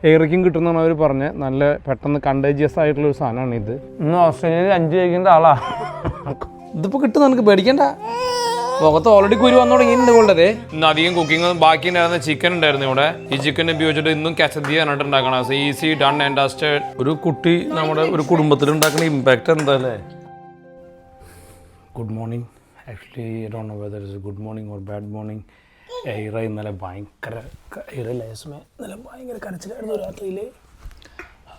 എയറിക്കും കിട്ടുന്നതാണ് അവർ പറഞ്ഞത്. നല്ല പെട്ടെന്ന് കണ്ടേജിയസ് ആയിട്ടുള്ളൊരു സാധനമാണ് ഇത്. ഇന്ന് ഓസ്ട്രേലിയയിൽ 5 കഴിക്കേണ്ട ആളാ. ഇതിപ്പോൾ കിട്ടും, നമുക്ക് പേടിക്കണ്ട. മുഖത്ത് ഓൾറെഡി കുരു വന്നു തുടങ്ങിയിട്ടുണ്ട് കൊണ്ടതേ. ഇന്ന് അധികം കുക്കിംഗ് ബാക്കി ഉണ്ടായിരുന്ന ചിക്കൻ ഉണ്ടായിരുന്നു ഇവിടെ. ഈ ചിക്കൻ ഉപയോഗിച്ചിട്ട് ഇന്നും കച്ചന്തി പറഞ്ഞിട്ട് ഉണ്ടാക്കണം. Easy done and dusted. ഒരു കുട്ടി നമ്മുടെ ഒരു കുടുംബത്തിൽ ഉണ്ടാക്കുന്ന ഇമ്പാക്റ്റ് എന്താ അല്ലേ. Good morning. Actually I don't know whether it's good morning or bad morning. എയറ ഇന്നലെ ഭയങ്കര ഇന്നലെ ഭയങ്കര കരച്ചിലായിരുന്നു രാത്രിയിൽ.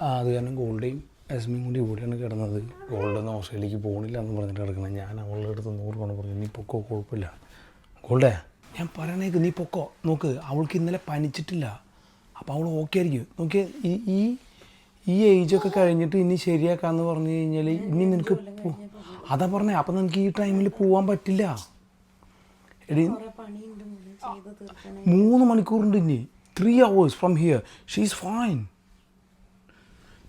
അത് കാരണം ഗോൾഡേയും എസ്മയും കൂടിയാണ് കിടന്നത്. ഗോൾഡൊന്നും ഓസ്ട്രേലിയക്ക് പോകണില്ല എന്ന് പറഞ്ഞിട്ട് കിടക്കണം. ഞാൻ അവളുടെ അടുത്ത് 100 തവണ പറഞ്ഞു നീ പൊക്കോ, കുഴപ്പമില്ല ഗോൾഡേ, ഞാൻ പറയണേക്ക് നീ പൊക്കോ. നോക്ക്, അവൾക്ക് ഇന്നലെ പനിച്ചിട്ടില്ല, അപ്പോൾ അവൾ ഓക്കെ ആയിരിക്കും. നോക്കി ഈ ഏജൊക്കെ കഴിഞ്ഞിട്ട് ഇനി ശരിയാക്കാമെന്ന് പറഞ്ഞു കഴിഞ്ഞാൽ ഇനി നിനക്ക് അതാ പറഞ്ഞേ. അപ്പം നിനക്ക് ഈ ടൈമിൽ പോകാൻ പറ്റില്ല. എടി 3 മണിക്കൂറുണ്ട് ഇനി, 3 hours from here. She is fine.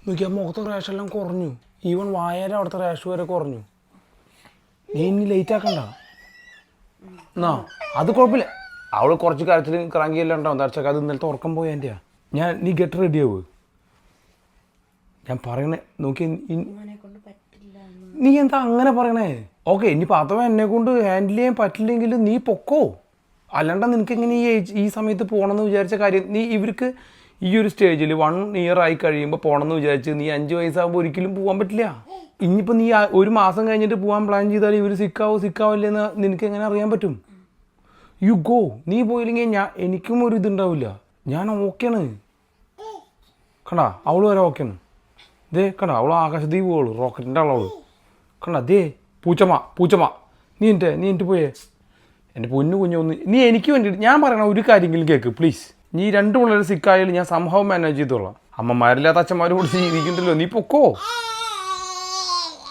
നോക്കിയാൽ മുഖത്തെ റേഷ് എല്ലാം കുറഞ്ഞു. ഈവൻ വായര അവിടുത്തെ റേഷ് വരെ കുറഞ്ഞു. നീ ഇനി ലേറ്റ് ആക്കണ്ട എന്നാ. അത് കുഴപ്പമില്ല. അവൾ കുറച്ച് കാര്യത്തിൽ ക്രാങ്കിയെല്ലാം ഉണ്ടാവും. തരച്ചൊക്കെ അത് ഇന്നലത്തെ ഉറക്കം പോയി എൻ്റെയാ. നീ ഗെറ്റ് റെഡി ആവുക. ഞാൻ പറയണേ നോക്കി, നീ എന്താ അങ്ങനെ പറയണേ? ഓക്കെ, ഇനിയിപ്പോൾ അഥവാ എന്നെ കൊണ്ട് ഹാൻഡിൽ ചെയ്യാൻ പറ്റില്ലെങ്കിൽ നീ പൊക്കോ. അല്ലാണ്ട് നിനക്ക് എങ്ങനെ ഈ സമയത്ത് പോകണമെന്ന് വിചാരിച്ച കാര്യം. നീ ഇവർക്ക് ഈ ഒരു സ്റ്റേജിൽ 1 year ആയി കഴിയുമ്പോൾ പോകണമെന്ന് വിചാരിച്ച് നീ 5 വയസ്സാകുമ്പോൾ ഒരിക്കലും പോകാൻ പറ്റില്ല. ഇനിയിപ്പോൾ നീ 1 മാസം കഴിഞ്ഞിട്ട് പോകാൻ പ്ലാൻ ചെയ്താൽ ഇവർ സിക്കാവില്ലെന്ന് നിനക്ക് എങ്ങനെ അറിയാൻ പറ്റും? You go. നീ പോയില്ലെങ്കിൽ എനിക്കും ഒരു ഇതുണ്ടാവില്ല. ഞാൻ ഓക്കെയാണ്. കണ്ടാ അവൾ വരെ ഓക്കെയാണ്. ദേ കണ്ടാ അവൾ ആകാശദീപ് പോളൂ, റോക്കറ്റിൻ്റെ ആളവള്. കണ്ടാ ദേ പൂച്ചമ്മ നീ എന്നിട്ട് പോയേ. എൻ്റെ പൊന്നു കുഞ്ഞൊന്ന് നീ എനിക്ക് വേണ്ടിയിട്ട് ഞാൻ പറയണ ഒരു കാര്യമെങ്കിലും കേൾക്ക് പ്ലീസ്. നീ 2 പിള്ളേർ സിക്കായാലും ഞാൻ സംഭവം മാനേജ് ചെയ്തോളാം. അമ്മമാരില്ലാത്ത അച്ഛന്മാർ കൂടി ജീവിക്കുന്നുണ്ടല്ലോ, നീ പൊക്കോ.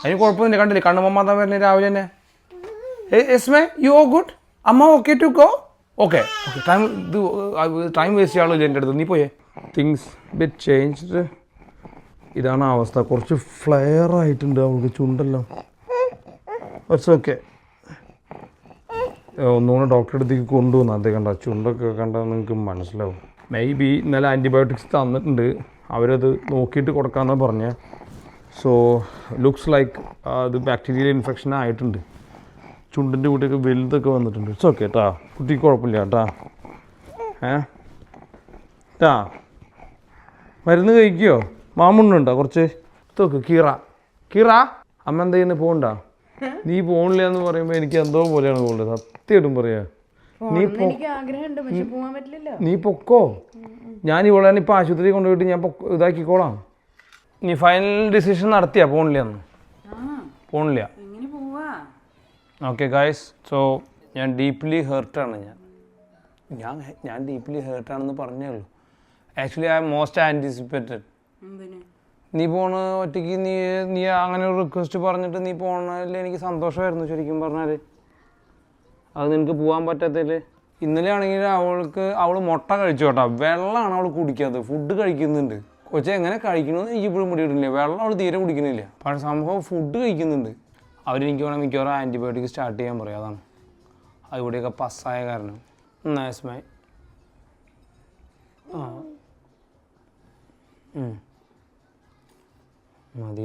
അതിന് കുഴപ്പമൊന്നുമില്ല. കണ്ടില്ലേ കണ്ണുമ്മ വരുന്നത് രാവിലെ തന്നെ. എസ്മേ യു ഓ ഗുഡ്, അമ്മ okay to go. Okay time waste ചെയ്യാനുള്ളൂ എൻ്റെ അടുത്ത്. നീ പോയേ. Things bit changed. ഇതാണ് അവസ്ഥ. കുറച്ച് ഫ്ലെയർ ആയിട്ടുണ്ട് അവൾക്ക് ചുണ്ടെല്ലാം. It's okay. ഒന്നുകൂടെ ഡോക്ടറെ അടുത്തേക്ക് കൊണ്ടുവന്നു. അതേ കണ്ട ചുണ്ടൊക്കെ കണ്ടാൽ നിങ്ങൾക്ക് മനസ്സിലാവും. മേ ബി ഇന്നലെ ആൻറ്റിബയോട്ടിക്സ് തന്നിട്ടുണ്ട്, അവരത് നോക്കിയിട്ട് കൊടുക്കാമെന്നാണ് പറഞ്ഞത്. സോ ലുക്സ് ലൈക്ക് അത് ബാക്ടീരിയൽ ഇൻഫെക്ഷൻ ആയിട്ടുണ്ട്. ചുണ്ടിൻ്റെ കൂട്ടിയൊക്കെ വലുതൊക്കെ വന്നിട്ടുണ്ട്. ഇറ്റ്സ് ഓക്കെ കേട്ടാ, കുട്ടിക്ക് കുഴപ്പമില്ല കേട്ടാ. ട്ടാ മരുന്ന് കഴിക്കുമോ? മാമുണ്ടുണ്ടോ കുറച്ച്? തോക്ക് കീറ അമ്മ എന്താ ചെയ്യുന്നത്? പോകണ്ട. നീ പോണില്ല എന്ന് പറയുമ്പോൾ എനിക്ക് എന്തോ പോലെയാണ് പോകുന്നത്. സത്യമായിട്ടും പറയാ. നീ പൊക്കോ. ഞാൻ ഇവിടെ ഇപ്പം ആശുപത്രി കൊണ്ടുപോയിട്ട് ഞാൻ ഇതാക്കിക്കോളാം. നീ ഫൈനൽ ഡിസിഷൻ നടത്തിയാ പോണില്ല എന്ന്? പോണില്ല. ഓക്കെ ഗായ്സ്, സോ ഞാൻ ഡീപ്ലി ഹേർട്ടാണ്. ഞാൻ ഡീപ്ലി ഹേർട്ടാണെന്ന് പറഞ്ഞേ ഉള്ളൂ. Actually I most anticipated. നീ പോണ ഒറ്റയ്ക്ക് നീ അങ്ങനെ ഒരു റിക്വസ്റ്റ് പറഞ്ഞിട്ട് നീ പോണതിൽ എനിക്ക് സന്തോഷമായിരുന്നു ശരിക്കും പറഞ്ഞാൽ. അത് നിനക്ക് പോകാൻ പറ്റാത്തതിൽ. ഇന്നലെ ആണെങ്കിൽ അവൾ മുട്ട കഴിച്ചു കേട്ടോ. വെള്ളമാണ് അവൾ കുടിക്കാത്തത്, ഫുഡ് കഴിക്കുന്നുണ്ട്. കൊച്ചെ എങ്ങനെ കഴിക്കണമെന്ന് എനിക്ക് ഇപ്പോഴും പിടിയിട്ടില്ല. വെള്ളം അവൾ തീരെ കുടിക്കുന്നില്ല. പക്ഷേ സംഭവം ഫുഡ് കഴിക്കുന്നുണ്ട്. അവരെനിക്ക് വേണം മിക്കവാറും ആൻറ്റിബയോട്ടിക് സ്റ്റാർട്ട് ചെയ്യാൻ പറയും. അതാണ് അതിവിടെയൊക്കെ പസ്സായ കാരണം. നൈസ്മായി മതി.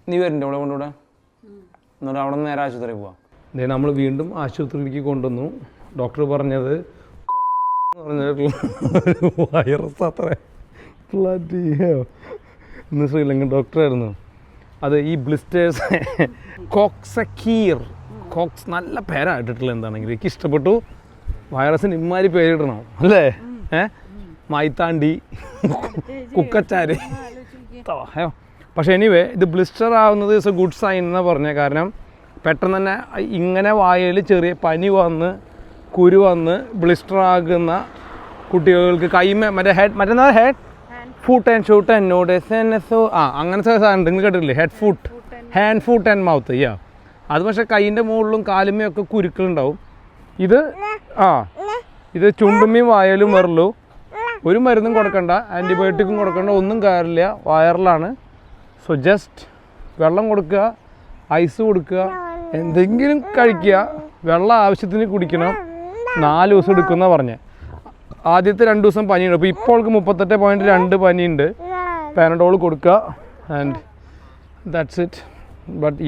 നീ വരണ്ടേ ഇവിടെ കൊണ്ടുവിടെ? എന്നിട്ട് അവിടെ നിന്ന് നേരെ ആശുപത്രിയിൽ പോവാം. അതെ, നമ്മൾ വീണ്ടും ആശുപത്രിയിലേക്ക് കൊണ്ടുവന്നു. ഡോക്ടർ പറഞ്ഞത് വൈറസ് അത്ര. ഇന്ന് ശ്രീലങ്കൻ ഡോക്ടറായിരുന്നു. അത് ഈ ബ്ലിസ്റ്റേഴ്സ് കോക്സ് നല്ല പേരായിട്ടിട്ടുള്ള എന്താണെങ്കിൽ എനിക്ക് ഇഷ്ടപ്പെട്ടു. വൈറസിന് ഇമ്മാതിരി പേരിടണം അല്ലേ? മൈത്താണ്ടി, കുക്കച്ചാര്. പക്ഷേ എനിവേ ഇത് ബ്ലിസ്റ്റർ ആവുന്നത് ഇസ് എ ഗുഡ് സൈൻ എന്നാണ് പറഞ്ഞത്. കാരണം പെട്ടെന്ന് തന്നെ ഇങ്ങനെ വായയിൽ ചെറിയ പനി വന്ന് കുരു വന്ന് ബ്ലിസ്റ്റർ ആകുന്ന കുട്ടികൾക്ക് കൈമ മറ്റേ head foot and shoot and നോഡേഴ്സ് അങ്ങനത്തെ സാധനം നിങ്ങൾ കേട്ടിട്ടില്ലേ? Hand foot and mouth. അത് പക്ഷേ കൈയിൻ്റെ മുകളിലും കാലുമയൊക്കെ കുരുക്കളുണ്ടാവും. ഇത് ചുണ്ടുമ്മയും വായലും വരലു. ഒരു മരുന്നും കൊടുക്കണ്ട, ആൻറ്റിബയോട്ടിക്കും കൊടുക്കണ്ട, ഒന്നും കാര്യമില്ല. വൈറലാണ്. സോ ജസ്റ്റ് വെള്ളം കൊടുക്കുക, ഐസ് കൊടുക്കുക, എന്തെങ്കിലും കഴിക്കുക, വെള്ളം ആവശ്യത്തിന് കുടിക്കണം. 4 ദിവസം എടുക്കുന്ന പറഞ്ഞേ. ആദ്യത്തെ 2 ദിവസം പനിയുണ്ട്. അപ്പോൾ ഇപ്പോൾ 38.2 പനിയുണ്ട്. പാനഡോൾ കൊടുക്കുക ആൻഡ് ദാറ്റ്സ് ഇറ്റ്. ബട്ട്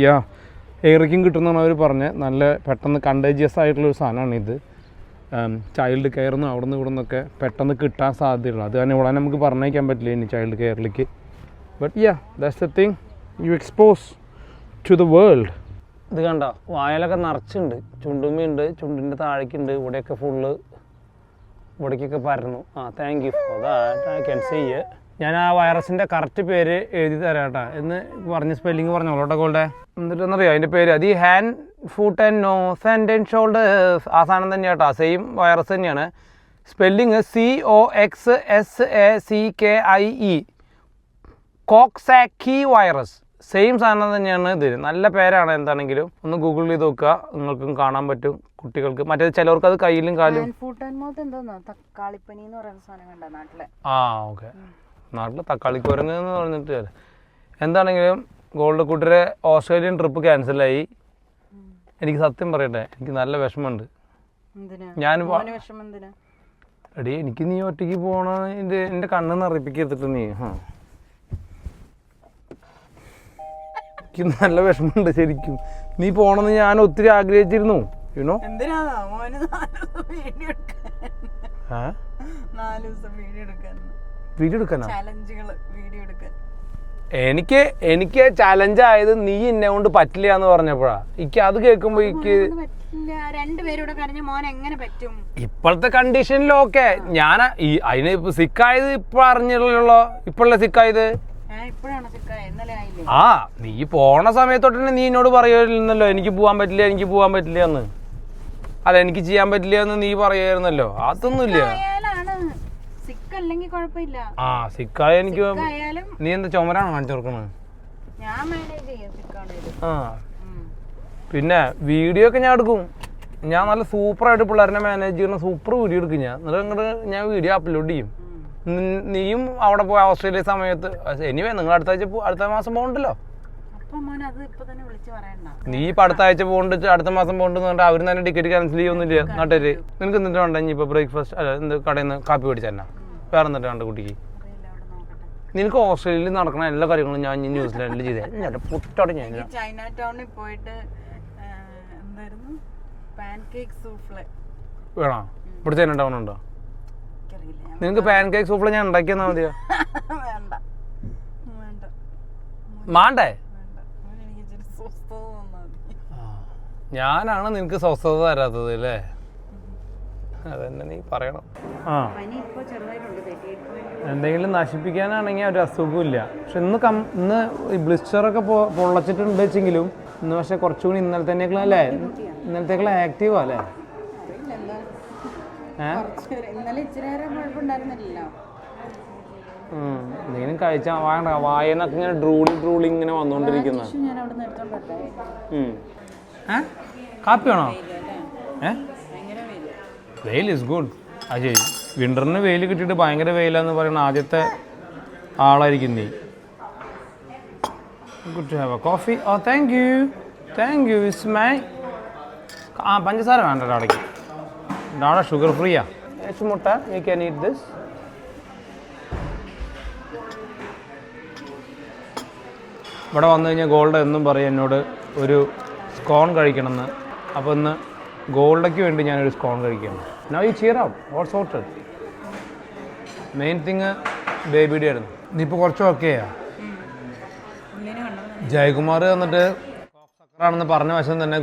എയറിക്കും കിട്ടുന്നതാണ് അവർ പറഞ്ഞത്. നല്ല പെട്ടെന്ന് കണ്ടേജിയസ് ആയിട്ടുള്ളൊരു സാധനമാണ് ഇത്. ചൈൽഡ് കെയറിന്ന് അവിടെ നിന്ന് ഇവിടെ നിന്നൊക്കെ പെട്ടെന്ന് കിട്ടാൻ സാധ്യതയുള്ളൂ. അത് തന്നെ ഇവിടെ നമുക്ക് പറഞ്ഞേക്കാൻ പറ്റില്ല ഇനി ചൈൽഡ് കെയറിലേക്ക്. But that's the thing, you expose to the world. ഇത് കണ്ടോ, വായലൊക്കെ നിറച്ചുണ്ട്. ചുണ്ടുമ്മയുണ്ട്, ചുണ്ടിൻ്റെ താഴേക്കുണ്ട്, ഇവിടെയൊക്കെ ഫുള്ള് ഇവിടേക്കൊക്കെ പരന്നു. Thank you for that. I can see it. ഞാൻ ആ വൈറസിൻ്റെ കറക്റ്റ് പേര് എഴുതി തരാം കേട്ടോ എന്ന് പറഞ്ഞ് സ്പെല്ലിങ് പറഞ്ഞോളൂട്ടോ ഗോൾഡെ. എന്നിട്ടെന്നറിയോ അതിൻ്റെ പേര്? അത് ഈ hand, foot and nose and shoulders ആ സാധനം തന്നെയാണ് കേട്ടോ. സെയിം വൈറസ് തന്നെയാണ്. Spelling COXSACKIE, coxsackie virus. Same സാധനം തന്നെയാണ് ഇത്. നല്ല പേരാണ്. എന്താണെങ്കിലും ഒന്ന് ഗൂഗിൾ ചെയ്ത് നോക്കുക, നിങ്ങൾക്കും കാണാൻ പറ്റും കുട്ടികൾക്ക്. മറ്റേ ചിലവർക്ക് അത് കയ്യിലും കാലും. ഓക്കെ, നാട്ടിൽ തക്കാളിക്കുരങ്ങ് എന്ന് പറഞ്ഞിട്ട്. എന്താണെങ്കിലും ഗോൾഡ് കുട്ടിയുടെ ഓസ്ട്രേലിയൻ ട്രിപ്പ് ക്യാൻസലായി. എനിക്ക് സത്യം പറയട്ടെ, എനിക്ക് നല്ല വിഷമമുണ്ട്. ഞാൻ എടീ, എനിക്ക് നീ ഒറ്റയ്ക്ക് പോകണ എൻ്റെ കണ്ണെന്ന് അറിയിപ്പിക്കരുത്തിട്ട് നീ. എനിക്ക് നല്ല വിഷമമുണ്ട് ശരിക്കും. നീ പോണെന്ന് ഞാൻ ഒത്തിരി ആഗ്രഹിച്ചിരുന്നു. യുനോ വീഡിയോ എടുക്കാനാ? എനിക്ക് ചലഞ്ച് ആയത് നീ എന്നെ കൊണ്ട് പറ്റില്ല എന്ന് പറഞ്ഞപ്പോഴാ. എനിക്ക് അത് കേൾക്കുമ്പോ ഇപ്പോഴത്തെ കണ്ടീഷനിലൊക്കെ ഞാൻ അതിന് സിക്കായത് ഇപ്പൊ അറിഞ്ഞുള്ളൂ. ഇപ്പോഴല്ലേ സിക്കായത്? നീ പോണ സമയത്തോട്ട് തന്നെ നീ എന്നോട് പറയുമായിരുന്നല്ലോ എനിക്ക് പോകാൻ പറ്റില്ല, എനിക്ക് പോകാൻ പറ്റില്ല എന്ന്. അല്ല, എനിക്ക് ചെയ്യാൻ പറ്റില്ല എന്ന് നീ പറയായിരുന്നല്ലോ. അതൊന്നുമില്ല. സിക്കായ എനിക്ക്. നീ എന്താ ചുമരാണ് കാണിച്ചു കൊടുക്കണത്? പിന്നെ വീഡിയോ ഒക്കെ ഞാൻ എടുക്കും. ഞാൻ നല്ല സൂപ്പറായിട്ട് പിള്ളേരെ മാനേജ് ചെയ്യുന്ന സൂപ്പർ വീഡിയോ എടുക്കും ഞാൻ. എന്നിട്ട് അങ്ങോട്ട് ഞാൻ വീഡിയോ അപ്ലോഡ് ചെയ്യും. നീയും അവിടെ പോയ ഓസ്ട്രേലിയ സമയത്ത് എനിവേ നിങ്ങൾ അടുത്ത മാസം പോകണ്ടല്ലോ. നീ ഇപ്പൊ അടുത്ത ആഴ്ച പോകണ്ട്, അടുത്ത മാസം പോകണ്ടെന്ന് പറഞ്ഞാൽ അവർ തന്നെ ടിക്കറ്റ് ക്യാൻസൽ ചെയ്യൊന്നുമില്ല നാട്ടുകാര്. നിനക്ക് എന്നിട്ട് വേണ്ട ഇനി ഇപ്പൊ ബ്രേക്ക്ഫാസ്റ്റ് അല്ല എന്ത് കടയിൽ നിന്ന് കാപ്പി മേടിച്ചെന്നാ വേറെ എന്നിട്ട് വേണ്ട കുട്ടിക്ക്? നിനക്ക് ഓസ്ട്രേലിയയിൽ നടക്കണ എല്ലാ കാര്യങ്ങളും ഞാൻ ന്യൂസിലാൻഡിൽ ചെയ്തേ. പുട്ടോടെ ഞാൻ ചൈന ടൗണിൽ പോയിട്ട് വേണോ? ഇവിടെ ചൈന ടൗൺ ഉണ്ടോ? നിങ്ങക്ക് പാൻ കേക്ക് സൂഫ്ല ഞാൻ ഉണ്ടാക്കിയെന്നാ മതിയോ? മാണ്ടേ? ഞാനാണ് നിനക്ക് സ്വസ്ഥത തരാത്തത് അല്ലേ? അതന്നെ നീ പറയണം. എന്തെങ്കിലും നശിപ്പിക്കാനാണെങ്കിൽ ഒരു അസുഖവും ഇല്ല. പക്ഷെ ഇന്ന് ഈ ബ്ലിസ്റ്ററൊക്കെ പൊള്ളച്ചിട്ടുണ്ട് വെച്ചെങ്കിലും ഇന്ന് പക്ഷെ കുറച്ചുകൂടി ഇന്നലത്തേക്കാളും അല്ലേ, ഇന്നലത്തേക്കുള്ള ആക്റ്റീവാ അല്ലേ? എന്തെങ്കിലും കഴിച്ചാ വേണ്ട, വായനൊക്കെ ഇങ്ങനെ ഡ്രൂളി ഇങ്ങനെ വന്നോണ്ടിരിക്കുന്ന. കാപ്പി വേണോ? വെയിൽ ഇസ് ഗുഡ്. അജയ്, വിന്ററിന് വെയിൽ കിട്ടിയിട്ട് ഭയങ്കര വെയിലാന്ന് പറയുന്ന ആദ്യത്തെ ആളായിരിക്കും നീ. Good to have a coffee. Oh thank you it's my. പഞ്ചസാര വേണ്ട അവിടേക്ക്. അവിടെ ഷുഗർ ഫ്രീയാ. മുട്ട യു ക്യാൻ ഈറ്റ് ദിസ്. ഇവിടെ വന്നു കഴിഞ്ഞാൽ ഗോൾഡ് എന്നും പറയും എന്നോട് ഒരു സ്കോൺ കഴിക്കണമെന്ന്. അപ്പോൾ ഇന്ന് ഗോൾഡയ്ക്ക് വേണ്ടി ഞാനൊരു സ്കോൺ കഴിക്കണം. Now you cheer out, what's sorted. Main thing ബേബിയുടെ ആയിരുന്നു. നീ ഇപ്പോൾ കുറച്ച് ഓക്കെയാ? ജയകുമാർ വന്നിട്ട് കോക്സക്കറാണെന്ന് പറഞ്ഞ വശം തന്നെ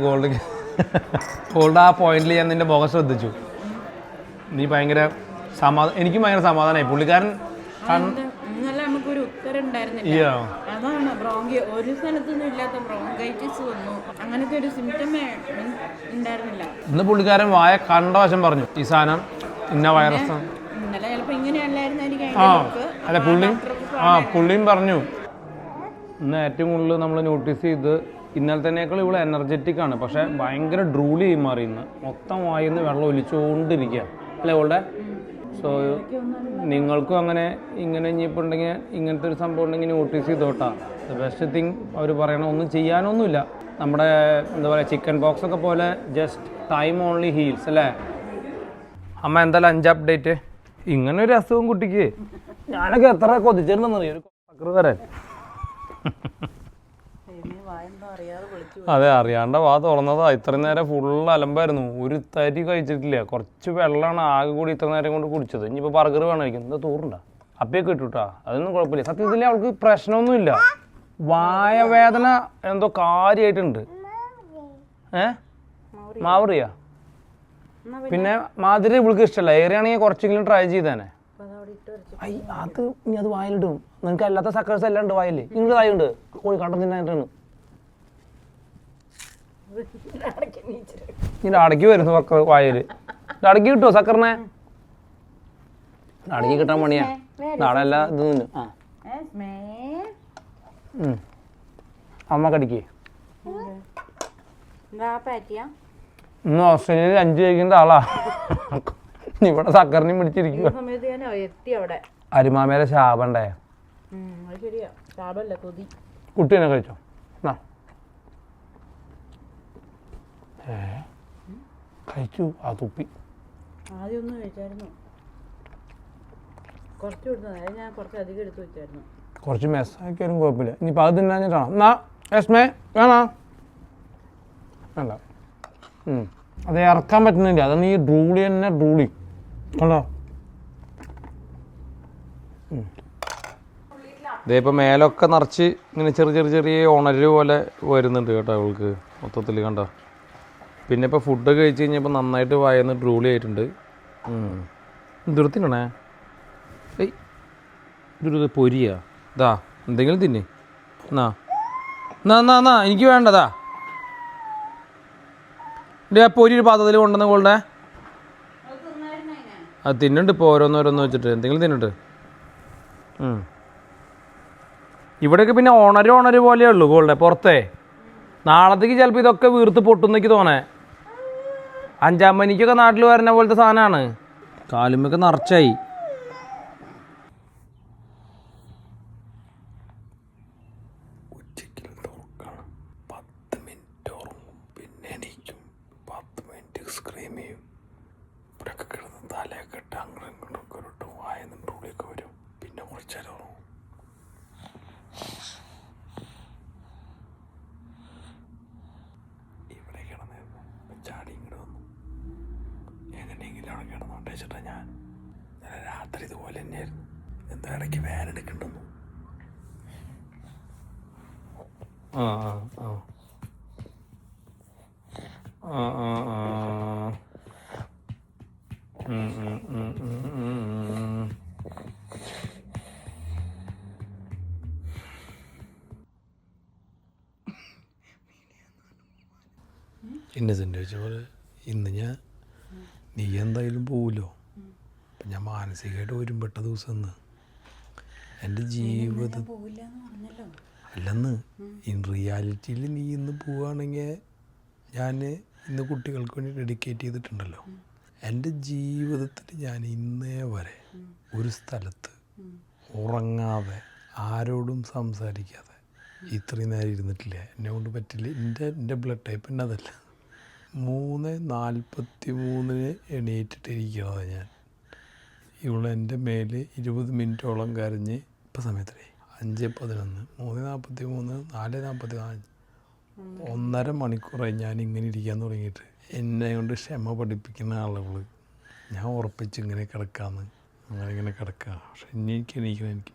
ഗോൾഡ് ആ പോയിന്റിൽ ഞാൻ നിന്റെ മുഖം ശ്രദ്ധിച്ചു. നീ ഭയങ്കര എനിക്കും ഭയങ്കര സമാധാനമായി. പുള്ളിക്കാരൻ നമുക്കൊരു ഉത്തരം ഉണ്ടായിരുന്നില്ല. അതാണ് ഒരു സ്ഥലത്തൊന്നും ഇല്ലാത്ത ബ്രോങ്കൈറ്റിസ് വന്നു. അങ്ങനത്തെ ഒരു സിംറ്റമേ ഉണ്ടായിരുന്നില്ല. ഇന്ന് പുള്ളിക്കാരൻ വായ കണ്ട വശം പറഞ്ഞു ഈ സാധനം ഇന്ന വൈറസ്. ഇന്നലെ ചിലപ്പോ ഇങ്ങനെയല്ലായിരുന്നായിരിക്കും. അല്ല പുള്ളിയും പറഞ്ഞു ഇന്ന് ഏറ്റവും കൂടുതൽ നമ്മൾ നോട്ടീസ് ചെയ്ത് ഇന്നലത്തേക്കാൾ ഇവിടെ എനർജറ്റിക് ആണ്. പക്ഷെ ഭയങ്കര ഡ്രൂളി മാറിയുന്ന മൊത്തം വായിന്ന് വെള്ളം ഒലിച്ചുകൊണ്ടിരിക്കുക അല്ലേ ഇവിടെ? സോ നിങ്ങൾക്കും അങ്ങനെ ഇങ്ങനെ ഇനിയിപ്പോൾ ഉണ്ടെങ്കിൽ ഇങ്ങനത്തെ ഒരു സംഭവം ഉണ്ടെങ്കിൽ നോട്ടീസ് ചെയ്തോട്ടാ. ദ ബെസ്റ്റ് തിങ് അവർ പറയണം, ഒന്നും ചെയ്യാനൊന്നുമില്ല. നമ്മുടെ എന്താ പറയുക ചിക്കൻ ബോക്സ് ഒക്കെ പോലെ ജസ്റ്റ് ടൈം ഓൺലി ഹീൽസ് അല്ലേ? അമ്മ എന്തായാലും 5 അപ്ഡേറ്റ്. ഇങ്ങനെ ഒരു അസുഖം കുട്ടിക്ക് ഞാനൊക്കെ എത്ര കൊതിച്ചിട്ടുണ്ടെന്നറിയോ ഒരു ചക്കറ് വരാൻ. അതെ, അറിയാണ്ട വാ തുറന്നതാ. ഇത്രയും നേരം ഫുള്ള് അലമ്പായിരുന്നു. ഒരു തരി കഴിച്ചിട്ടില്ല. കുറച്ച് വെള്ളമാണ് ആകെ കൂടി ഇത്ര നേരം കൊണ്ട് കുടിച്ചത്. ഇനിയിപ്പോൾ ബർഗർ വേണമായിരിക്കും. എന്താ തൂറുണ്ടാ അപ്പയൊക്കെ ഇട്ടുട്ടാ, അതൊന്നും കുഴപ്പമില്ല. സത്യത്തിൽ അവൾക്ക് പ്രശ്നമൊന്നുമില്ല. വായവേദന എന്തോ കാര്യമായിട്ടുണ്ട്. മാവറിയാ പിന്നെ മാതിരി ഇവൾക്ക് ഇഷ്ടമല്ല. ഏറിയാണെങ്കിൽ കുറച്ചെങ്കിലും ട്രൈ ചെയ്തേനെ. അത് ഇനി അത് വായിലിടും. നിനക്ക് അല്ലാത്ത സക്കേഴ്സ് എല്ലാം ഉണ്ട് വായിൽ. ഇങ്ങോട്ട് തായുണ്ട് കോഴി കണ്ടം തിന്നായിട്ടാണ് ഇങ്ങനെ അടക്കി വരുന്നു വായിൽ. അടക്കി കിട്ടുമോ സക്കറിനെ? അടക്കി കിട്ടാൻ പണിയാ. നാളെ എല്ലാ ഇത് തിന്നു. അമ്മ കടിക്കേ. ഇന്ന് ഓസ്ട്രേലിയയിൽ 5 കഴിക്കേണ്ട ആളാ. ഇവിടെ സക്കറിനെയും പിടിച്ചിരിക്കുക. അരിമാമേരെ ശാപണ്ടേ. കുട്ടി തന്നെ കഴിച്ചോ? കഴിച്ചു. ആ തുപ്പി കുറച്ച് മെസ്സാക്കിയാലും കുഴപ്പമില്ല. ഇനിയിപ്പോൾ അത് തിന്നാഞ്ഞിട്ടാണോ? എന്നാ യസ്മേ വേണോ? വേണ്ട. അത് ഇറക്കാൻ പറ്റുന്നില്ല. അതാണ് ഈ ഡ്രൂളി തന്നെ ഡ്രൂളി കണ്ടോ. ഇതേ ഇപ്പം മേലൊക്കെ നിറച്ച് ഇങ്ങനെ ചെറിയ ഉണര് പോലെ വരുന്നുണ്ട് കേട്ടോ അവൾക്ക് മൊത്തത്തിൽ കണ്ടോ. പിന്നെ ഇപ്പോൾ ഫുഡ് കഴിച്ച് കഴിഞ്ഞപ്പോൾ നന്നായിട്ട് വായന്ന് ഡ്രൂളി ആയിട്ടുണ്ട്. ദുരത്തിനാണേ. ഏയ് ഇതൊരു പൊരിയാ. ഇതാ എന്തെങ്കിലും തിന്നെ. എന്നാ എനിക്ക് വേണ്ടതാ. ആ പൊരി ഒരു പാത്രത്തിൽ കൊണ്ടുവന്ന കൊള്ളേ. അത് തിന്നുണ്ട് ഇപ്പോൾ ഓരോന്നോരോന്ന് വെച്ചിട്ട്. എന്തെങ്കിലും തിന്നിട്ട്. ഇവിടെയൊക്കെ പിന്നെ ഉണര് പോലെയേ ഉള്ളൂ ഗോൾഡേ. പുറത്തേ നാളത്തേക്ക് ചിലപ്പോൾ ഇതൊക്കെ വീർത്ത് പൊട്ടുന്നെനിക്ക് തോന്നേ. 5-ാം മണിക്കൊക്കെ നാട്ടിൽ വരുന്ന പോലത്തെ സാധനമാണ്. കാലുമൊക്കെ നിറച്ചായി. ഞാൻ രാത്രി ഇതുപോലെ തന്നെയായിരുന്നു. എന്താ ഇടയ്ക്ക് വേനെടുക്കണ്ടെന്നു. ഇന്നസെൻ്റ് ചോദിച്ച പോലെ ഇന്ന് നീ എന്തായാലും പോവുമല്ലോ. അപ്പം ഞാൻ മാനസികമായിട്ട് ഒരുമ്പെട്ട ദിവസം ഇന്ന് എൻ്റെ ജീവിതം അല്ലെന്ന്. ഇൻ റിയാലിറ്റിയിൽ നീ ഇന്ന് പോവുകയാണെങ്കിൽ ഞാൻ ഇന്ന് കുട്ടികൾക്ക് വേണ്ടി ഡെഡിക്കേറ്റ് ചെയ്തിട്ടുണ്ടല്ലോ. എൻ്റെ ജീവിതത്തിൽ ഞാൻ ഇന്നേ വരെ ഒരു സ്ഥലത്ത് ഉറങ്ങാതെ ആരോടും സംസാരിക്കാതെ ഇത്രയും നേരം ഇരുന്നിട്ടില്ല. എന്നെ കൊണ്ട് പറ്റില്ല. എൻ്റെ ബ്ലഡ് ടൈപ്പ് തന്നെ അതല്ല. 3:43 എണീറ്റിട്ടിരിക്കുന്നത് ഞാൻ. ഇവിടെ എൻ്റെ മേല് 20 മിനിറ്റോളം കരഞ്ഞ്. ഇപ്പം സമയത്തേ 5:11, 3:43, 4:44, 1.5 മണിക്കൂറായി ഞാൻ ഇങ്ങനെ ഇരിക്കാൻ തുടങ്ങിയിട്ട്. എന്നെ കൊണ്ട് ക്ഷമ പഠിപ്പിക്കുന്ന ആളുകൾ. ഞാൻ ഉറപ്പിച്ച് ഇങ്ങനെ കിടക്കാമെന്ന് അങ്ങനെ കിടക്കുക. പക്ഷെ എനിക്ക്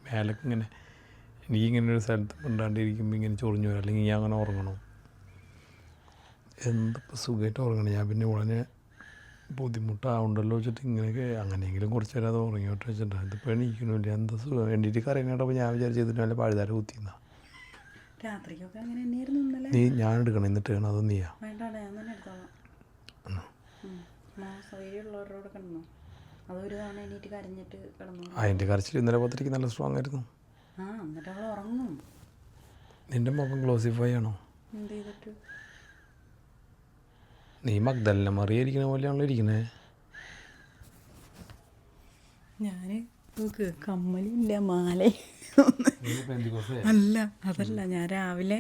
മേലൊക്കെ ഇങ്ങനെ എനിക്കിങ്ങനെ ഒരു സ്ഥലത്ത് മിണ്ടാണ്ടിരിക്കുമ്പോൾ ഇങ്ങനെ ചൊറിഞ്ഞു വരും. അല്ലെങ്കിൽ ഞാൻ അങ്ങനെ ഉറങ്ങണം. എന്തിപ്പോൾ സുഖമായിട്ട് ഉറങ്ങണം. ഞാൻ പിന്നെ ഉടനെ ബുദ്ധിമുട്ടാവുണ്ടല്ലോ വെച്ചിട്ട് ഇങ്ങനെയൊക്കെ അങ്ങനെയെങ്കിലും കുറച്ച് നേരം അത് ഉറങ്ങിയോട്ട് വെച്ചിട്ടാണ്. ഇതിപ്പോൾ എണീക്കണില്ല. എന്താ സുഖം വേണ്ടിയിട്ട് കരങ്ങേട്ടപ്പോൾ ഞാൻ വിചാരിച്ചു ഇതിന് വല്ല പഴുതാര കുത്തിന്നാ. നീ ഞാൻ എടുക്കണം എന്നിട്ട് വേണം. അത് നീയാ അതിൻ്റെ കരച്ചിൽ ഇന്നലെ പത്രയ്ക്ക് നല്ല സ്ട്രോങ് ആയിരുന്നു. നിന്റെ മുഖം ഗ്ലോസിഫൈ ആണോ? നീ മഗ്ദലന മറിയ ഇരിക്കുന്ന പോലെയാണല്ലോ ഇരിക്കണേ. ഞാൻ കമ്മലില്ല മാല അല്ല അതല്ല. ഞാൻ രാവിലെ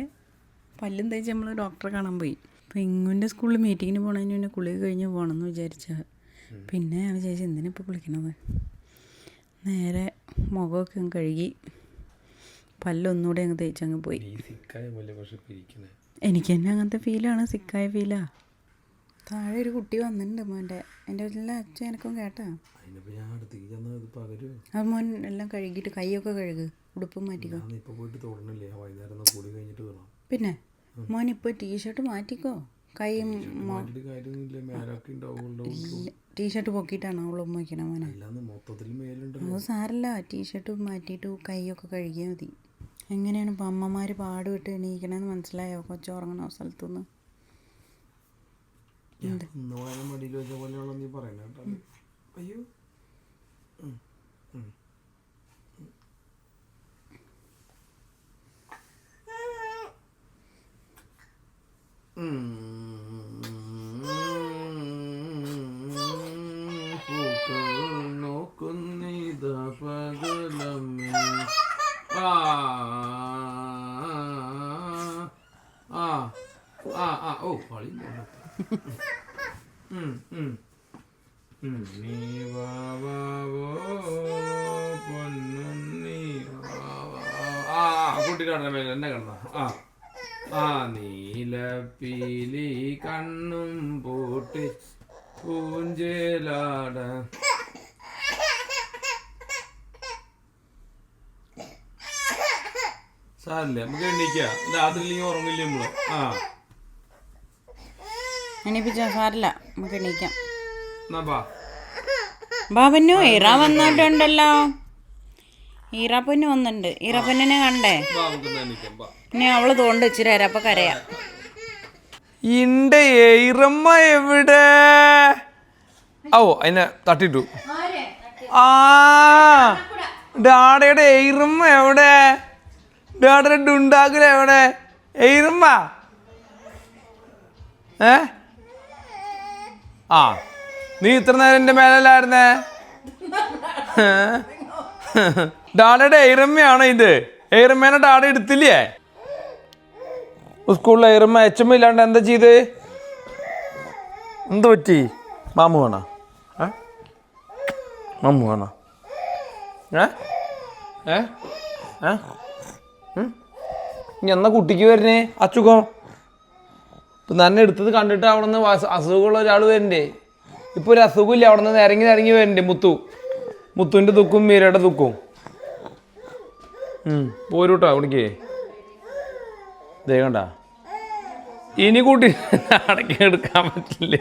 പല്ലും തേച്ച് നമ്മൾ ഡോക്ടറെ കാണാൻ പോയി. അപ്പോൾ ഇങ്ങുൻ്റെ സ്കൂളിൽ മീറ്റിങ്ങിന് പോകണതിന് പിന്നെ കുളിക കഴിഞ്ഞ് പോകണമെന്ന് വിചാരിച്ച പിന്നെ ഞാൻ വിചാരിച്ചു എന്തിനിപ്പോൾ കുളിക്കണത്. നേരെ മുഖമൊക്കെ അങ്ങ് കഴുകി പല്ലൊന്നുകൂടെ അങ്ങ് തേച്ചങ്ങ് പോയി. എനിക്ക് തന്നെ അങ്ങനത്തെ ഫീലാണ്, സിക്കായ ഫീലാ. താഴെ ഒരു കുട്ടി വന്നിട്ടുണ്ട് മോൻ്റെ. എൻ്റെ വീട്ടിലെ അച്ഛൻ എനക്കും കേട്ടാ. അത് മോൻ എല്ലാം കഴുകിയിട്ട് കൈയൊക്കെ കഴുകു, ഉടുപ്പും മാറ്റിക്കോ. പിന്നെ മോൻ ഇപ്പോൾ ടീഷർട്ട് മാറ്റിക്കോ. കൈ ടീഷർട്ട് പൊക്കിയിട്ടാണോ അവൾ ഉമ്മ വയ്ക്കണ മോനെ? അത് സാരല്ല, ടീഷർട്ട് മാറ്റിയിട്ട് കൈയൊക്കെ കഴുകിയാൽ മതി. എങ്ങനെയാണ് ഇപ്പം അമ്മമാർ പാടുവിട്ട് എണീക്കണമെന്ന് മനസ്സിലായോ? കൊച്ചു ഉറങ്ങണ സ്ഥലത്തുനിന്ന് അയ്യോ നോക്കുന്നിത പകലമ്മേ ഓ കളി നീ വാവോ പൊന്നുണ്ണി കുട്ടിക്കാരുടെ മേലെ എന്നെ കണ്ട നീലപ്പീലി കണ്ണും പൂട്ടി പൂഞ്ചേലാട. സാറില്ലേ നമുക്ക് എണ്ണീക്കാം, രാത്രി ഉറങ്ങില്ലേ നമ്മള്. എണീപ്പിച്ച സാരില്ല, നമുക്ക് എണീക്കാം. ബാബന്നു ഈറ വന്നിട്ടുണ്ടല്ലോ. ഈറാപ്പൊന്നു വന്നിട്ടുണ്ട്. ഈറാപ്പൊന്നിനെ കണ്ടേ? ഇനി അവള് തോണ്ട് ഇച്ചിരി തരാം, അപ്പൊ കരയാ. ഇന്റെ ഈറമ്മ എവിടെ? ഓ അതിനെ തട്ടിട്ടു. ഡാഡയുടെ ഈറമ്മ എവിടെ? ഡാഡയുടെ ഡുണ്ടാകുല എവിടെ? ഈറമ്മ നീ ഇത്ര നേരം എൻ്റെ മേലല്ലായിരുന്നേ? ഡാഡയുടെ എയറമ്മയാണോ ഇത്? എയറമ്മേനെ ഡാഡ എടുത്തില്ലേ സ്കൂളിൽ? എയറമ്മ HM ഇല്ലാണ്ട് എന്താ ചെയ്ത്? എന്ത് പറ്റി? മാമു വേണോ? മാമു വേണോ? ഇനി എന്നാ കുട്ടിക്ക് വരുന്നേ അസുഖം? ഇപ്പം തന്നെ എടുത്തത് കണ്ടിട്ട് അവിടെ നിന്ന് അസുഖമുള്ള ഒരാൾ വരണ്ടേ? ഇപ്പോൾ ഒരു അസുഖമില്ല, അവിടെ നിന്ന് ഇറങ്ങി വരണ്ടേ? മുത്തുവിൻ്റെ ദുഃഖവും മീരയുടെ ദുഃഖവും. പോരൂട്ടോ അവിടേക്ക്. ദേ കണ്ട, ഇനി കൂട്ടി അടക്കി എടുക്കാൻ പറ്റില്ലേ?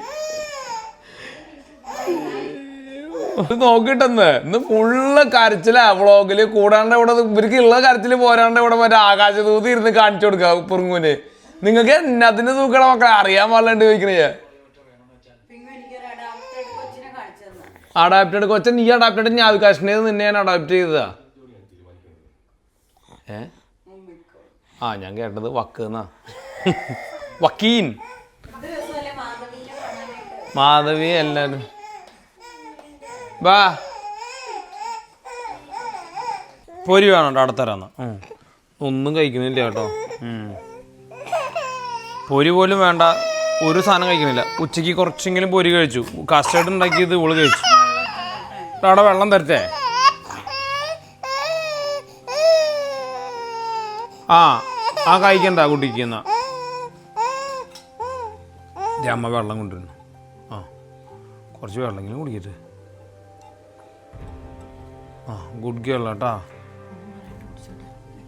നോക്കിട്ടെന്ന് ഇന്ന് ഫുള്ള് കരച്ചിലാ വ്ളോഗില്. കൂടാണ്ട് ഇവിടെ ഇവർക്ക് ഉള്ള കരച്ചില് പോരാണ്ട് ഇവിടെ മറ്റേ ആകാശദൂതി ഇരുന്ന് കാണിച്ചു കൊടുക്കുക പുറങ്ങൂന്. നിങ്ങൾക്ക് എന്നതിന് തൂക്കണ മക്കളെ അറിയാൻ പാടില്ലാണ്ട് ചോദിക്കണേ. അഡാപ്റ്റഡ് കൊച്ചൻ, നീ അഡാപ്റ്റഡ് ഞാൻ കാശ്മീർ നിന്നെ ഞാൻ അഡാപ്റ്റ് ചെയ്തതാ. ഞാൻ കേട്ടത് വക്കെന്നാ. വക്കീൻ മാധവി എല്ലാരും വാ. പൊരി വേണോ? അടുത്തരാന്ന് ഒന്നും കഴിക്കുന്നില്ല കേട്ടോ. പൊരി പോലും വേണ്ട, ഒരു സാധനം കഴിക്കുന്നില്ല. ഉച്ചയ്ക്ക് കുറച്ചെങ്കിലും പൊരി കഴിച്ചു. കസ്റ്റേർഡ് ഉണ്ടാക്കിയത് ഇവള് കഴിച്ചു. അവിടെ വെള്ളം തരട്ടെ? കഴിക്കണ്ട കുട്ടിക്ക്. എന്നാ അമ്മ വെള്ളം കൊണ്ടുവരുന്നു. കുറച്ച് വെള്ളമെങ്കിലും കുടിക്കട്ടെ. ഗുഡ് ഗേൾ കേട്ടാ.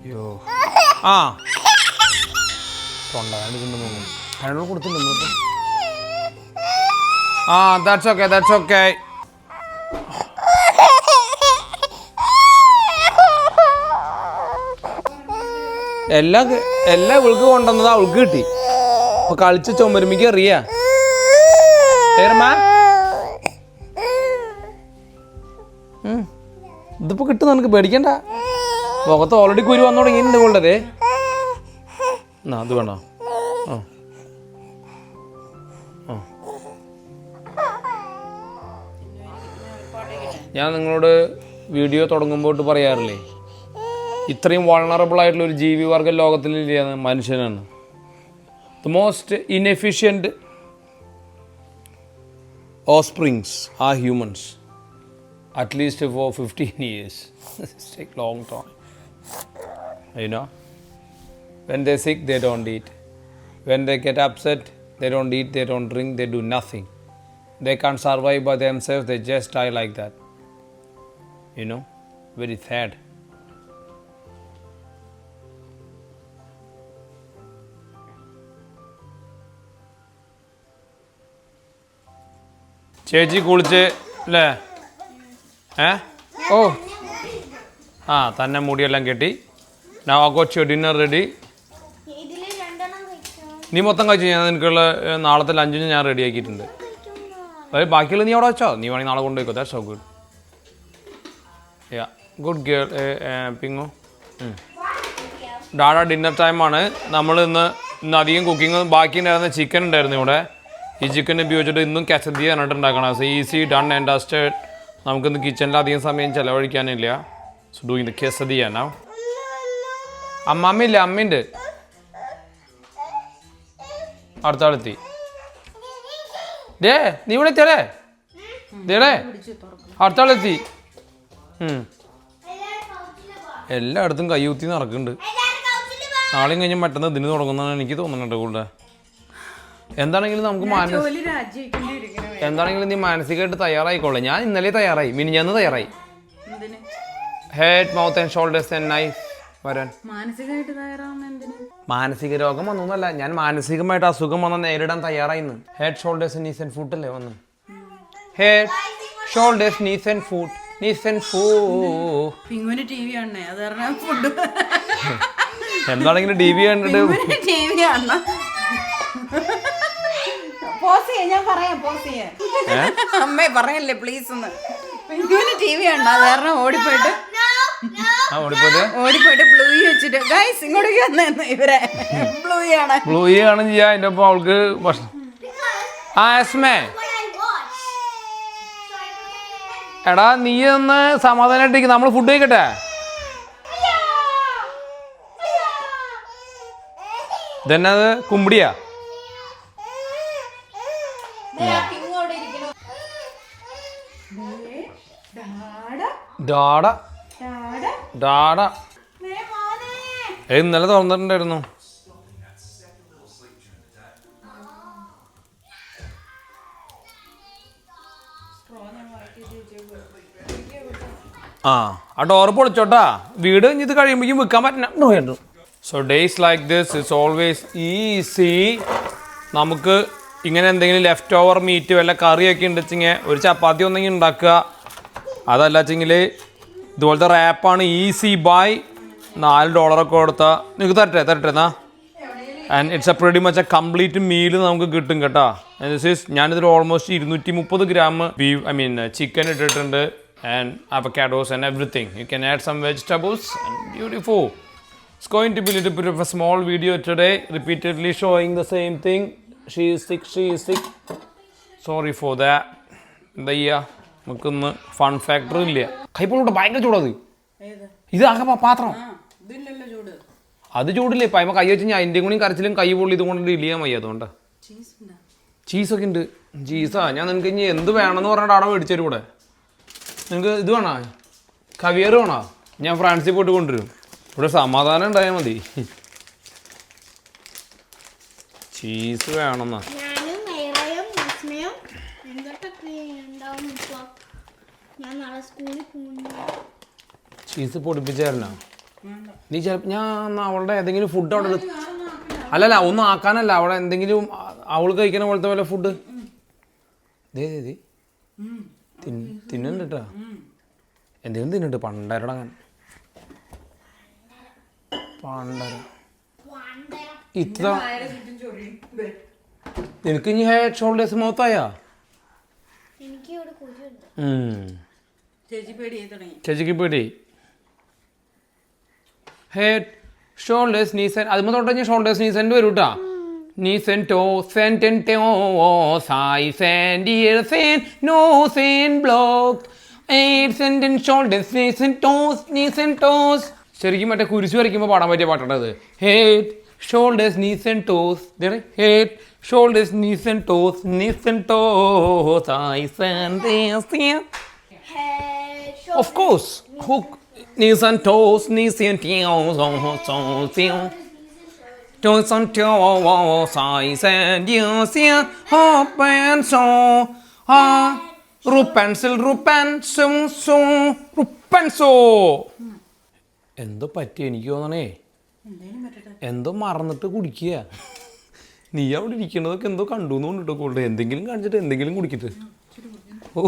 അയ്യോ തൊണ്ടാണ്ടിട്ടുണ്ട് തോന്നുന്നു. അതിനോട് കൊടുത്തിട്ടുണ്ട്. That's okay. എല്ലാ ഇവൾക്ക് കൊണ്ടുവന്നത് അവൾക്ക് കിട്ടി. അപ്പൊ കളിച്ച് ചുമരുമിക്ക് അറിയാ. ഇതിപ്പോ കിട്ടും, നിനക്ക് പേടിക്കണ്ട. മുഖത്ത് ഓൾറെഡി കുരു വന്നു തുടങ്ങിയിട്ടുണ്ട് കൊണ്ടതേ. അത് വേണോ? ഞാൻ നിങ്ങളോട് വീഡിയോ തുടങ്ങുമ്പോട്ട് പറയാറില്ലേ, ഇത്രയും വൾണറബിൾ ആയിട്ടുള്ള ഒരു ജീവിവർഗം ലോകത്തിലില്ല, മനുഷ്യനാണ്. The most inefficient offsprings are humans. At least for 15 years. It's take long time. You know? When they're sick, they don't eat. When they get upset, they don't eat, they don't drink, they do nothing. They can't survive by themselves, they just die like that. You know? Very sad. ചേച്ചി കുളിച്ച് അല്ലേ ഓ ആ തന്നെ മുടിയെല്ലാം കെട്ടി now I got your dinner ready. നീ മൊത്തം കഴിച്ചു ഞാൻ നിനക്കുള്ള നാളത്തെ ലഞ്ചിന് ഞാൻ റെഡി ആക്കിയിട്ടുണ്ട്. അതായത് ബാക്കിയുള്ള നീ അവിടെ വെച്ചോ, നീ വേണമെങ്കിൽ നാളെ കൊണ്ടുപോയിക്കോ. That's so good. Yeah good girl പിങ്ങോ. ഡാഡ ഡിന്നർ ടൈമാണ്. നമ്മൾ ഇന്ന് അധികം കുക്കിംഗ് ബാക്കി ഉണ്ടായിരുന്ന ചിക്കൻ ഉണ്ടായിരുന്നു ഇവിടെ. ഈ ചിക്കൻ ഉപയോഗിച്ചിട്ട് ഇന്നും കസദിയ പറഞ്ഞിട്ട് ഉണ്ടാക്കണം. So easy done and dusted. നമുക്കിന്ന് കിച്ചണിൽ അധികം സമയം ചിലവഴിക്കാനില്ല. സോ ഡൂയിങ് ദ കസദിയ നൗ. അമ്മമ്മയില്ല, അമ്മയുണ്ട്. അടുത്ത ആളെത്തി. ഡേ നീ ഇവിടെ എത്തിയാലേ ദേടേ അടുത്ത ആളെത്തി. എല്ലായിടത്തും കയ്യൂത്തി നടക്കുന്നുണ്ട്. നാളെയും കഴിഞ്ഞ് മറ്റന്ന് ഇതിന് തുടങ്ങുന്നതാണ് എനിക്ക് തോന്നുന്നുണ്ട് കൂടെ. എന്താണെങ്കിലും നമുക്ക് എന്താണെങ്കിലും നീ മാനസികമായിട്ട് തയ്യാറായിക്കോളെ. ഞാൻ ഇന്നലെ തയ്യാറായി, മിനിഞ്ഞാന്ന് തയ്യാറായി. Head mouth and shoulders and knife വരാൻ. മാനസിക രോഗം വന്നൊന്നുമല്ല, ഞാൻ മാനസികമായിട്ട് അസുഖം വന്നാൽ നേരിടാൻ തയ്യാറായിന്ന്. Head shoulders knees and foot അല്ലേ വന്ന്. Head shoulders knees and foot, knees and foot. എന്താണെങ്കിലും ടി വി കണ്ടിട്ട് അമ്മേ പറയല്ലേ പ്ലീസ് ഒന്ന്. ടി വി ഉണ്ടോ അത് കാരണം ഓടിപ്പോയിട്ട് ബ്ലൂ വെച്ചിട്ട് ഗൈസ് ഇങ്ങോട്ടേക്ക് വന്നു. ഇവരെ ബ്ലൂ ആണ് ചെയ്യാ. അതിന്റെ ഒപ്പം അവൾക്ക് എടാ നീ ഒന്ന് സമാധാനമായിട്ടിരിക്കും, നമ്മൾ ഫുഡ് കഴിക്കട്ടെ. ഇതെന്നത് കുമ്പിടിയാ. ഡാഡ ഡാഡ ഇന്നലെ തുറന്നിട്ടുണ്ടായിരുന്നു. ആ ഡോറ് പൊളിച്ചോട്ടാ. വീട് ഇത് കഴിയുമ്പോഴേക്കും വിൽക്കാൻ പറ്റണം. So days like this it's always easy. നമുക്ക് ഇങ്ങനെ എന്തെങ്കിലും ലെഫ്റ്റ് ഓവർ മീറ്റ് വല്ല കറിയൊക്കെ ഉണ്ടെച്ചെങ്കിൽ ഒരു ചപ്പാത്തി ഒന്നെങ്കിൽ ഉണ്ടാക്കുക. അതല്ല വെച്ചെങ്കിൽ ഇതുപോലത്തെ റാപ്പാണ് ഈസി ബൈ. $4 കൊടുത്താൽ നിങ്ങൾക്ക് തരട്ടെ എന്നാ. And it's a pretty much a complete meal നമുക്ക് കിട്ടും കേട്ടോ. ഞാനിതിൽ ഓൾമോസ്റ്റ് 230 ഗ്രാം ചിക്കൻ ഇട്ടിട്ടുണ്ട്. And avocados and everything. You can add some vegetables and beautiful. It's going to be a little bit of a small video today, repeatedly showing the same thing. She is sick. Sorry for that. എന്താ ചെയ്യുക, നമുക്കൊന്ന് fun factor ഇല്ല. കൈപ്പോളൂടെ ഭയങ്കര ചൂടത്. ഇത് ആകെ പാത്രം അത് ചൂടില്ലേ. പൈമ കൈ വെച്ച് ഞാൻ അതിൻ്റെ കൂടി കരച്ചിലും കൈ പൊള്ളി ഇത് കൊണ്ട് ഡീൽ ചെയ്യാൻ വയ്യ. അതുകൊണ്ട് ചീസൊക്കെ ഉണ്ട്. ചീസാ ഞാൻ നിനക്ക് ഇനി എന്ത് വേണമെന്ന് പറഞ്ഞിട്ട് അവിടെ മേടിച്ചൊരു കൂടെ. നിങ്ങൾക്ക് ഇത് വേണോ, കവിയർ വേണോ? ഞാൻ ഫ്രാൻസിൽ പോയിട്ട് കൊണ്ടുവരും. ഇവിടെ സമാധാനം ഉണ്ടായാൽ മതി. ചീസ് വേണമെന്നാ. ചീസ് പൊടിപ്പിച്ചായിരുന്നോ നീ? ചിലപ്പോൾ ഞാൻ അവളുടെ ഏതെങ്കിലും ഫുഡ് അവിടെ അല്ലല്ല ഒന്നും ആക്കാനല്ല, അവിടെ എന്തെങ്കിലും അവൾ കഴിക്കണ പോലത്തെ പോലെ ഫുഡ് തിന്നുണ്ട് കേട്ടോ. എന്തെങ്കിലും തിന്നിട്ട് പണ്ടായിരടങ്ങാൻ ഇത്ര നിനക്ക് ഇനി ഹെഡ് ഷോൾഡേഴ്സ് മൗത്തായാ? ചേച്ചിക്ക് പേടി. ഹെഡ് ഷോൾഡേഴ്സ് നീസ് ആൻഡ് അതുമ്പോൾ തൊട്ട് ഷോൾഡേഴ്സ് നീസ് ആൻഡ് വരും കേട്ടോ. Knees and toes and toes eyes and ears and nose and block aids and shoulders knees and toes knees and toes. ശരിക്കും മറ്റേ കുരിശ് വരയ്ക്കുമ്പോൾ പാടാൻ പറ്റിയ പാട്ടാണത്. Head shoulders, knees and toes. There, head, shoulders, knees and toes, knees and toes, eyes and ears. Head, Of course, hook, knees and toes, knees and toes, toes and toes, eyes and ears, hop and so, Rupencil, Rupenso. എന്തോ പറ്റി എനിക്ക് തോന്നണേ എന്തോ മറന്നിട്ട് കുടിക്കുക നീ അവിടെ ഇരിക്കണതൊക്കെ എന്തോ കണ്ടു എന്ന് കൊണ്ടിട്ട് കൊണ്ടു എന്തെങ്കിലും കാണിച്ചിട്ട് എന്തെങ്കിലും കുടിക്കിട്ട് ഓ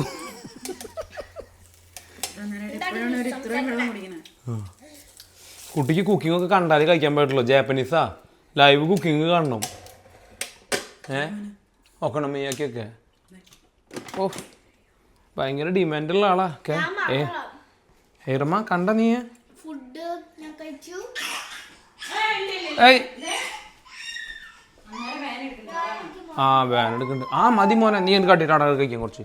കുട്ടിക്ക് കുക്കിംഗ് ഒക്കെ കണ്ടാലേ കഴിക്കാൻ പറ്റുള്ളൂ ജാപ്പനീസാ ലൈവ് കുക്കിംഗ് കാണണം ഒക്കണമയ്യാക്കിയൊക്കെ ഓ ഭയങ്കര ഡിമാൻഡുള്ള ആളാ ഹേറമ്മ കണ്ട നീ ഫുഡ് ഞാൻ കഴിച്ചു. ഏയ് ആ വേനെടുക്കുന്നുണ്ട് മതി മോനെ നീ എന്ത് കാട്ടിയിട്ട് അവിടെ കഴിക്കാം കുറച്ച്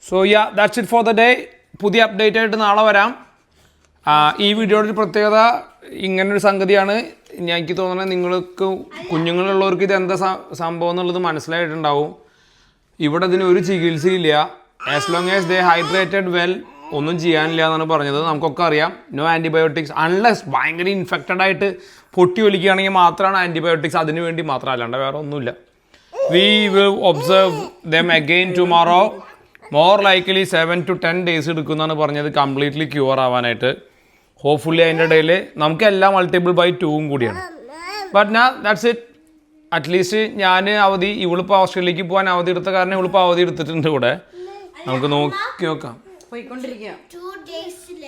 so that's it for the day പുതിയ അപ്ഡേറ്റ് ആയിട്ട് നാളെ വരാം ഈ വീഡിയോയുടെ ഒരു പ്രത്യേകത ഇങ്ങനൊരു സംഗതിയാണ് എനിക്ക് തോന്നുന്നത് നിങ്ങൾക്ക് കുഞ്ഞുങ്ങളുള്ളവർക്ക് ഇത് എന്താ സംഭവം എന്നുള്ളത് മനസ്സിലായിട്ടുണ്ടാവും ഇവിടെ ഇതിന് ഒരു ചികിത്സയില്ല as long as they hydrated well ഒന്നും ചെയ്യാനില്ല എന്നാണ് പറഞ്ഞത് നമുക്കൊക്കെ അറിയാം നോ ആൻറ്റിബയോട്ടിക്സ് അൺലെസ് ഭയങ്കര ഇൻഫെക്റ്റഡ് ആയിട്ട് പൊട്ടി ഒലിക്കുകയാണെങ്കിൽ മാത്രമാണ് ആൻറ്റിബയോട്ടിക്സ് അതിന് വേണ്ടി മാത്രം അല്ലാണ്ട് വേറെ ഒന്നുമില്ല we will observe dum again tomorrow more likely 7 to 10 days എടുക്കുമെന്നാണ് പറഞ്ഞത് കംപ്ലീറ്റ്ലി ക്യൂർ ആവാനായിട്ട് ഹോപ്പ്ഫുള്ളി അതിൻ്റെ ഇടയിൽ നമുക്കെല്ലാം മൾട്ടിപ്പിൾ ബൈ 2 കൂടിയാണ് ബട്ട് ദാറ്റ്സ് ഇറ്റ് അറ്റ്ലീസ്റ്റ് ഞാൻ അവധി ഇവളിപ്പോൾ ഓസ്ട്രേലിയക്ക് പോകാൻ അവധി എടുത്ത കാരണം ഇവളിപ്പോൾ അവധി എടുത്തിട്ടുണ്ട് ഇവിടെ നമുക്ക് നോക്കി നോക്കാം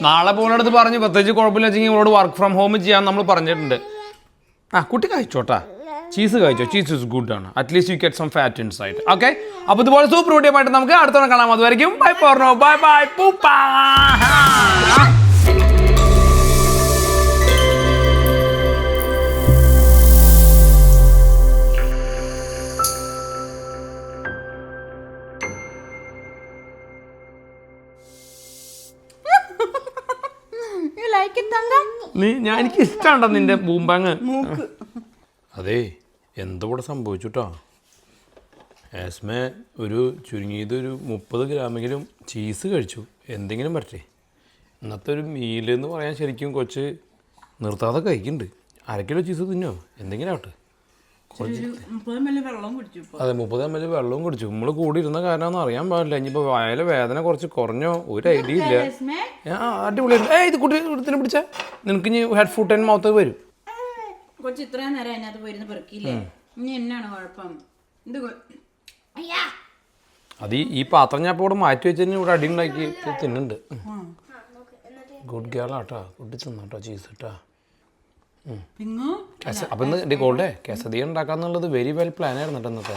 നാളെ പോകുന്നിടത്ത് പറഞ്ഞു പ്രത്യേകിച്ച് കുഴപ്പമില്ല വെച്ചെങ്കിൽ ഇവളോട് വർക്ക് ഫ്രം ഹോം ചെയ്യാൻ നമ്മൾ പറഞ്ഞിട്ടുണ്ട് കുട്ടി കഴിച്ചോട്ടാ ചീസ് കഴിച്ചോ ചീസ് ഇസ് ഗുഡ് ആണ് at least you get some fat inside okay അപ്പോൾ ഇതുപോലെ സൂപ്പർ വീഡിയോ ആയിട്ട് നമുക്ക് അടുത്തവണ കാണാം അതുവരെയും ബൈ പോർണോ ബൈ ബൈ പൂപ്പാ എനിക്ക് ഇഷ്ടമുണ്ടോ നിന്റെ ബൂമ്പാങ് അതെ എന്തോ ഇവിടെ സംഭവിച്ചുട്ടോ ആസ്മേ ഒരു ചുരുങ്ങിയത് ഒരു 30 ഗ്രാമെങ്കിലും ചീസ് കഴിച്ചു എന്തെങ്കിലും പറ്റേ ഇന്നത്തെ ഒരു മീലെന്ന് പറയാൻ ശരിക്കും കൊച്ച് നിർത്താതെ കഴിക്കുന്നുണ്ട് 1 കിലോ ചീസ് തിന്നോ എന്തെങ്കിലും ആവട്ടെ അതെ 30 ml വെള്ളവും കുടിച്ചു നമ്മൾ കൂടി ഇരുന്ന കാരണമെന്ന് അറിയാൻ പാടില്ല ഇനിയിപ്പോൾ വയലെ വേദന കുറച്ച് കുറഞ്ഞോ ഒരു ഐഡിയ ഇല്ല അടിപൊളിയായിരുന്നു ഇത് കുട്ടി ഇതിനെ പിടിച്ചാൽ നിനക്ക് ഇനി ഹെഡ് ഫുട്ട് ആൻഡ് മൗത്ത് വരും കുറച്ച് ഇത്രയും നേരം അതിനകത്ത് പോയിരുന്ന് പെറുക്കിയില്ലേ ഇനി എന്നാണ് കുഴപ്പം അത് ഈ പാത്രം ഞാൻ ഇപ്പോൾ ഇവിടെ മാറ്റി വെച്ചതിന് ഇവിടെ അടി ഉണ്ടാക്കി തിന്നുന്നുണ്ട് ഗുഡ് ഗേളാട്ടോ കുട്ടി തിന്നോട്ടോ ചീസ് കേട്ടോ അപ്പം ഇന്ന് ഗോൾഡേ കേസതിയ ഉണ്ടാക്കാന്നുള്ളത് വെരി വെൽ പ്ലാൻ ആയിരുന്നു കേട്ടോ ഇന്നത്തെ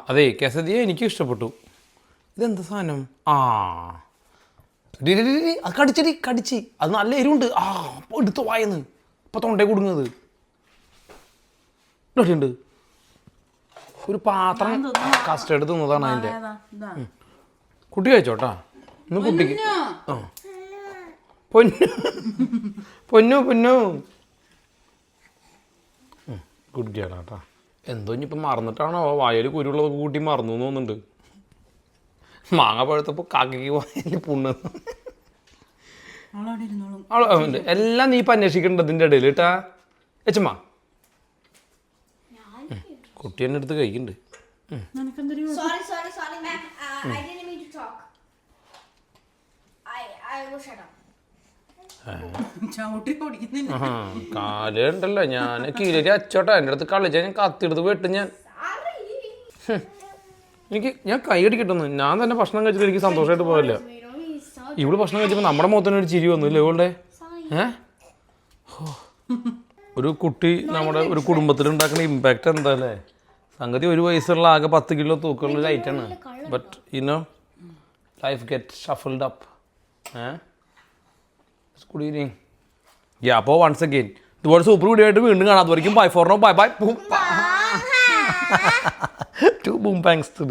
അതെ കേസതിയ എനിക്ക് ഇഷ്ടപ്പെട്ടു ഇതെന്താ സാധനം അത് കടിച്ച് അത് നല്ല എരിവുണ്ട് അപ്പോൾ എടുത്ത് വായന്ന് ഇപ്പം തൊണ്ടേ കൊടുങ്ങത് ഉണ്ട് ഒരു പാത്രം കസ്റ്റർഡ് തിന്നതാണ് അതിൻ്റെ കുട്ടി കഴിച്ചോട്ടാ ഇന്ന് കുട്ടിക്ക് പൊന്നു ഗുഡ് ഗേളാട്ടാ എന്തോ ഇനിയിപ്പം മറന്നിട്ടാണോ വായൽ കുരുള്ളതൊക്കെ കൂട്ടി മറന്നു തോന്നുന്നുണ്ട് മാങ്ങ പഴുത്തപ്പോൾ കാക്കയ്ക്ക് വായൽ പുണ്ണ് എല്ലാം നീ ഇപ്പം അന്വേഷിക്കണ്ട ഇതിൻ്റെ ഇടയിൽ കേട്ടാ എച്ചമ്മ കുട്ടി എന്നെ അടുത്ത് കഴിക്കുന്നുണ്ട് കാലുണ്ടല്ലോ ഞാൻ കീഴേക്ക് അച്ചോട്ടെ എൻ്റെ അടുത്ത് കളിച്ചാൽ ഞാൻ കത്തിയെടുത്ത് വെട്ടും ഞാൻ കൈ അടിക്കിട്ടുന്നു ഞാൻ തന്നെ ഭക്ഷണം കഴിച്ചിട്ട് എനിക്ക് സന്തോഷമായിട്ട് പോകില്ല ഇവിടെ ഭക്ഷണം കഴിച്ചപ്പോൾ നമ്മുടെ മുഖത്തിന് ഒരു ചിരി വന്നില്ലേ ഇവളുടെ ഒരു കുട്ടി നമ്മുടെ ഒരു കുടുംബത്തിൽ ഉണ്ടാക്കുന്ന ഇമ്പാക്റ്റ് എന്താ അല്ലേ സംഗതി ഒരു വയസ്സുള്ള ആകെ 10 കിലോ തൂക്കമുള്ള ഒരു ഐറ്റാണ് but you know life get shuffled up good evening അപ്പോൾ വൺസ് അഗെയിൻ ഇതുപോലെ സൂപ്പർ വീഡിയോ ആയിട്ട് വീണ്ടും കാണാം അതുവരെയും bye for now bye bye to boom thanks to